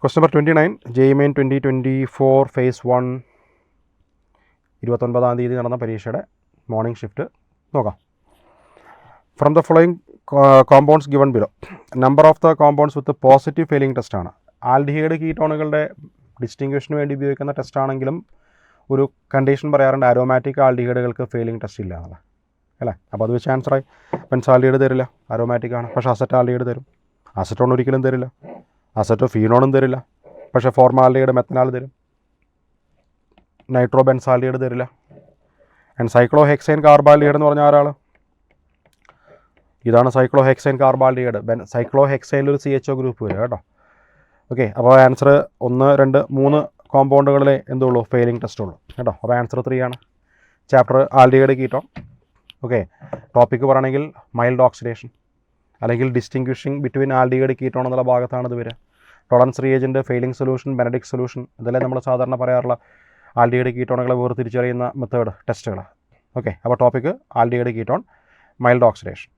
Question number 29 JEE Main 2024 phase 1 29-ാം തീയതി നടന്ന പരീക്ഷയുടെ മോർണിംഗ് ഷിഫ്റ്റ് നോക്കാം. From the following compounds given below, number of the compounds with positive Fehling ടെസ്റ്റാണ്. Aldehyde കീറ്റോണുകളുടെ ഡിസ്റ്റിങ്വിഷന് വേണ്ടി ഉപയോഗിക്കുന്ന ടെസ്റ്റ് ആണെങ്കിലും ഒരു കണ്ടീഷൻ പറയാറുണ്ട്, അരോമാറ്റിക് ആൽഡിഹൈഡുകൾക്ക് ഫെയിലിംഗ് ടെസ്റ്റ് ഇല്ല എന്നുള്ളത് അല്ലേ. അപ്പോൾ അത് വെച്ച് ആൻസറായി. ബെൻസാൽഡിഹൈഡ് തരില്ല, അരോമാറ്റിക് ആണ്. പക്ഷേ അസറ്റാൽഡിഹൈഡ് തരും. അസറ്റോൺ ഒരിക്കലും തരില്ല. അസറ്റോ ഫീനോണും തരില്ല. പക്ഷേ ഫോർമാൽഡിഹൈഡ് മെത്തനാൽ തരും. നൈട്രോ ബെൻസാൽഡിഹൈഡ് തരില്ല. ആൻഡ് സൈക്ലോ ഹെക്സൈൻ കാർബാൽഡിഹൈഡ് എന്ന് പറഞ്ഞ ആരാൾ? ഇതാണ് സൈക്ലോ ഹെക്സൈൻ കാർബാൽഡിഹൈഡ്. സൈക്ലോ ഹെക്സൈനിൽ ഒരു CHO ഗ്രൂപ്പ് വരും കേട്ടോ. ഓക്കെ, അപ്പോൾ ആൻസർ 1, 2, 3 കോമ്പൗണ്ടുകളിലെ എന്തുള്ളൂ ഫെയിലിംഗ് ടെസ്റ്റ് ഉള്ളൂ കേട്ടോ. അപ്പോൾ ആൻസർ 3 ആണ്. Chapter aldehyde ketone. Okay, topic പറയണമെങ്കിൽ മൈൽഡ് ഓക്സിഡേഷൻ അല്ലെങ്കിൽ ഡിസ്റ്റിങ്വിഷിങ് ബിറ്റ്വീൻ ആൽഡിഹൈഡ് കീറ്റോൺ എന്നുള്ള ഭാഗത്താണ് ഇത് വരിക. Tolerance reagent, failing solution, Benedict solution, ഇതെല്ലാം നമ്മൾ സാധാരണ പറയാറുള്ള ആൽഡിഹൈഡ് കീറ്റോണുകളെ വേർതിരിച്ചറിയുന്ന മെത്തേഡ് ടെസ്റ്റുകൾ. ഓക്കെ, അപ്പോൾ topic aldehyde ketone, mild oxidation.